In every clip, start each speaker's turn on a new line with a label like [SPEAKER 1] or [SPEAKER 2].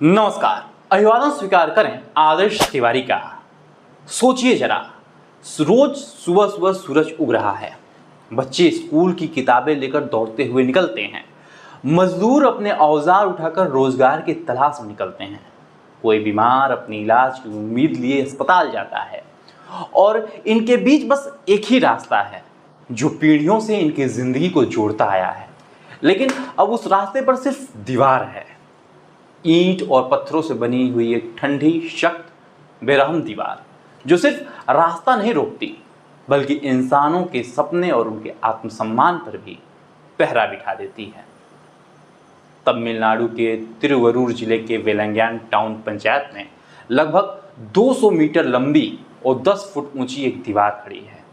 [SPEAKER 1] नमस्कार। अभिवादन स्वीकार करें आदर्श तिवारी का। सोचिए जरा, रोज सुबह सुबह सूरज उग रहा है, बच्चे स्कूल की किताबें लेकर दौड़ते हुए निकलते हैं, मजदूर अपने औजार उठाकर रोजगार की तलाश में निकलते हैं, कोई बीमार अपनी इलाज की उम्मीद लिए अस्पताल जाता है और इनके बीच बस एक ही रास्ता है जो पीढ़ियों से इनकी जिंदगी को जोड़ता आया है। लेकिन अब उस रास्ते पर सिर्फ दीवार है, ईंट और पत्थरों से बनी हुई एक ठंडी, सख्त, बेरहम दीवार जो सिर्फ रास्ता नहीं रोकती बल्कि इंसानों के सपने और उनके आत्मसम्मान पर भी पहरा बिठा देती है। तमिलनाडु के तिरुवरूर जिले के वेलंगैन टाउन पंचायत में लगभग 200 मीटर लंबी और 10 फुट ऊंची एक दीवार खड़ी है।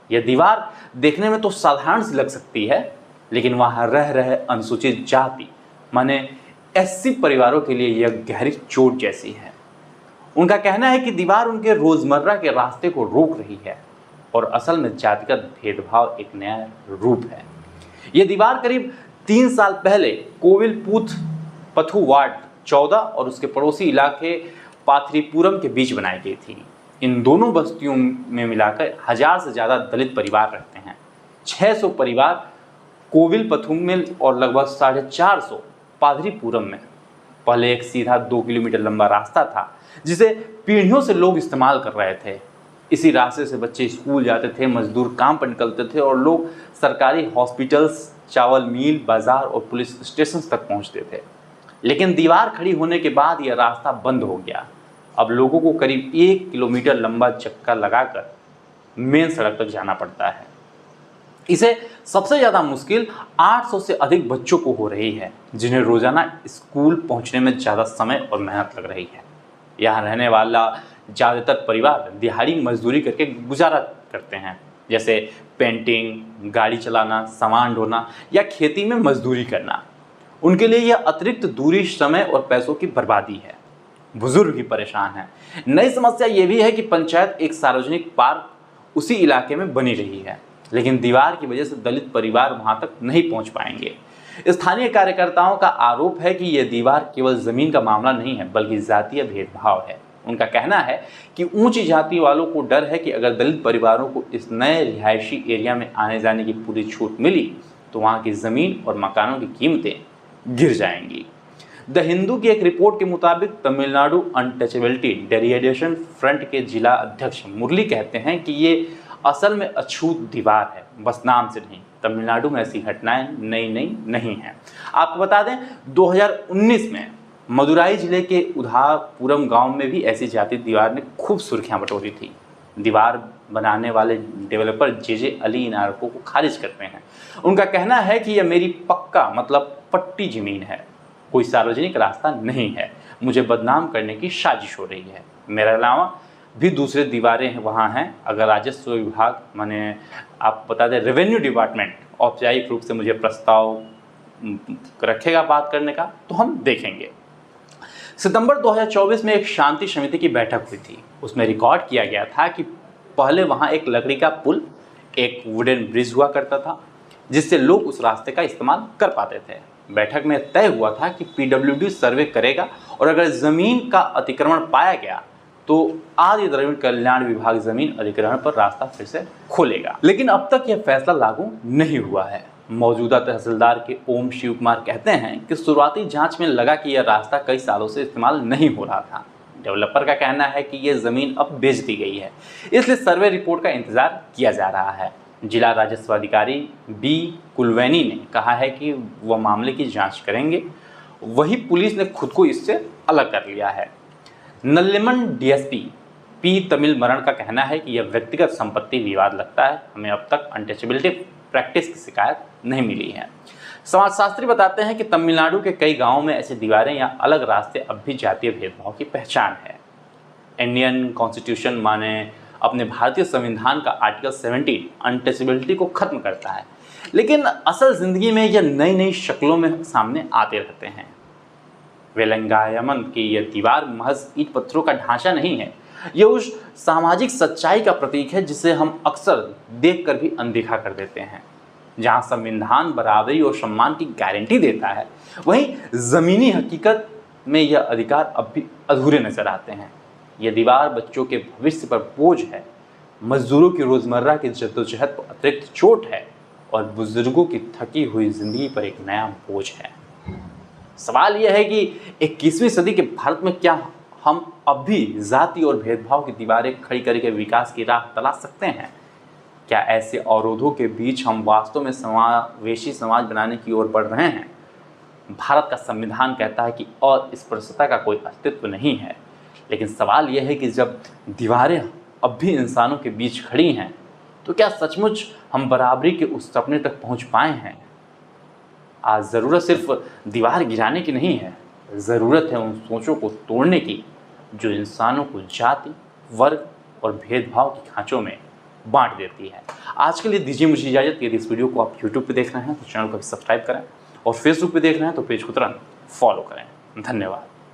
[SPEAKER 1] यह दीवार देखने में तो साधारण सी लग सकती है, लेकिन वहां रह रहे अनुसूचित जाति माने एससी परिवारों के लिए यह गहरी चोट जैसी है। उनका कहना है कि दीवार उनके रोजमर्रा के रास्ते को रोक रही है और असल में जातिगत भेदभाव एक नया रूप है। यह दीवार करीब 3 साल पहले कोविलपुथ पथु वार्ड 14 और उसके पड़ोसी इलाके पाथरीपुरम के बीच बनाई गई थी। इन दोनों बस्तियों में मिलाकर 1000 से ज़्यादा दलित परिवार रहते हैं। 600 परिवार कोविलपथु में और लगभग 450 पाथरीपुरम में। पहले एक सीधा 2 किलोमीटर लंबा रास्ता था जिसे पीढ़ियों से लोग इस्तेमाल कर रहे थे। इसी रास्ते से बच्चे स्कूल जाते थे, मजदूर काम पर निकलते थे और लोग सरकारी हॉस्पिटल्स, चावल मिल, बाजार और पुलिस स्टेशन तक पहुंचते थे। लेकिन दीवार खड़ी होने के बाद यह रास्ता बंद हो गया। अब लोगों को करीब 1 किलोमीटर लंबा चक्का लगाकर मेन सड़क तक जाना पड़ता है। इसे सबसे ज़्यादा मुश्किल 800 से अधिक बच्चों को हो रही है, जिन्हें रोजाना स्कूल पहुंचने में ज़्यादा समय और मेहनत लग रही है। यहाँ रहने वाला ज़्यादातर परिवार दिहाड़ी मजदूरी करके गुजारा करते हैं, जैसे पेंटिंग, गाड़ी चलाना, सामान ढोना या खेती में मजदूरी करना। उनके लिए यह अतिरिक्त दूरी, समय और पैसों की बर्बादी है। बुजुर्ग भी परेशान हैं। नई समस्या ये भी है कि पंचायत एक सार्वजनिक पार्क उसी इलाके में बनी रही है, लेकिन दीवार की वजह से दलित परिवार वहां तक नहीं पहुंच पाएंगे। स्थानीय कार्यकर्ताओं का आरोप है कि यह दीवार केवल जमीन का मामला नहीं है बल्कि जातीय भेदभाव है। उनका कहना है कि ऊंची जाति वालों को डर है कि अगर दलित परिवारों को इस नए रिहायशी एरिया में आने जाने की पूरी छूट मिली तो वहां की जमीन और मकानों की कीमतें गिर जाएंगी। द हिंदू की एक रिपोर्ट के मुताबिक तमिलनाडु अनटचेबिलिटी डेरिएशन फ्रंट के जिला अध्यक्ष मुरली कहते हैं कि ये असल में अछूत दीवार है, बस नाम से नहीं। तमिलनाडु में ऐसी घटनाएं नई नहीं हैं। आपको बता दें, 2019 में मदुराई जिले के उधापुरम गांव में भी ऐसी जाति दीवार ने खूब सुर्खियां बटोरी थी। दीवार बनाने वाले डेवलपर जे अली इन आरोपों को खारिज करते हैं। उनका कहना है कि यह मेरी पक्का मतलब पट्टी जमीन है, कोई सार्वजनिक रास्ता नहीं है, मुझे बदनाम करने की साजिश हो रही है। मेरे अलावा भी दूसरे दीवारें वहाँ हैं। अगर राजस्व विभाग माने आप बता दें रेवेन्यू डिपार्टमेंट औपचारिक रूप से मुझे प्रस्ताव रखेगा बात करने का तो हम देखेंगे। सितंबर 2024 में एक शांति समिति की बैठक हुई थी। उसमें रिकॉर्ड किया गया था कि पहले वहाँ एक लकड़ी का पुल, एक वुडन ब्रिज हुआ करता था जिससे लोग उस रास्ते का इस्तेमाल कर पाते थे। बैठक में तय हुआ था कि पीडब्ल्यूडी सर्वे करेगा और अगर ज़मीन का अतिक्रमण पाया गया तो आदि द्रविड़ कल्याण विभाग जमीन अधिग्रहण पर रास्ता फिर से खोलेगा। लेकिन अब तक यह फैसला लागू नहीं हुआ है। मौजूदा तहसीलदार के ओम शिव कुमार कहते हैं कि शुरुआती जांच में लगा कि यह रास्ता कई सालों से इस्तेमाल नहीं हो रहा था। डेवलपर का कहना है कि यह जमीन अब बेच दी गई है, इसलिए सर्वे रिपोर्ट का इंतजार किया जा रहा है। जिला राजस्व अधिकारी बी कुलवैनी ने कहा है कि वह मामले की जाँच करेंगे। वही पुलिस ने खुद को इससे अलग कर लिया है। नल्लेमन डीएसपी पी तमिल मरण का कहना है कि यह व्यक्तिगत संपत्ति विवाद लगता है, हमें अब तक अनटचेबिलिटी प्रैक्टिस की शिकायत नहीं मिली है। समाजशास्त्री बताते हैं कि तमिलनाडु के कई गांवों में ऐसी दीवारें या अलग रास्ते अब भी जातीय भेदभाव की पहचान है। इंडियन कॉन्स्टिट्यूशन माने अपने भारतीय संविधान का आर्टिकल 17 अनटचेबिलिटी को खत्म करता है, लेकिन असल जिंदगी में यह नई शक्लों में सामने आते रहते हैं। वेलंगायमन की यह दीवार महज ईंट पत्थरों का ढांचा नहीं है, यह उस सामाजिक सच्चाई का प्रतीक है जिसे हम अक्सर देखकर भी अनदेखा कर देते हैं। जहां संविधान बराबरी और सम्मान की गारंटी देता है, वहीं जमीनी हकीकत में यह अधिकार अब भी अधूरे नजर आते हैं। यह दीवार बच्चों के भविष्य पर बोझ है, मजदूरों की रोजमर्रा की जद्दोजहद पर अतिरिक्त चोट है और बुजुर्गों की थकी हुई जिंदगी पर एक नया बोझ है। सवाल यह है कि 21वीं सदी के भारत में क्या हम अब भी जाति और भेदभाव की दीवारें खड़ी करके विकास की राह तलाश सकते हैं? क्या ऐसे अवरोधों के बीच हम वास्तव में समावेशी समाज बनाने की ओर बढ़ रहे हैं? भारत का संविधान कहता है कि अस्पृश्यता का कोई अस्तित्व नहीं है, लेकिन सवाल यह है कि जब दीवारें अब भी इंसानों के बीच खड़ी हैं, तो क्या सचमुच हम बराबरी के उस सपने तक पहुंच पाए हैं? आज ज़रूरत सिर्फ दीवार गिराने की नहीं है, ज़रूरत है उन सोचों को तोड़ने की जो इंसानों को जाति, वर्ग और भेदभाव के खांचों में बांट देती है। आज के लिए दीजिए मुझे इजाज़त। यदि इस वीडियो को आप यूट्यूब पे देख रहे हैं तो चैनल को भी सब्सक्राइब करें और फेसबुक पे देख रहे हैं तो पेज को तुरंत फॉलो करें। धन्यवाद।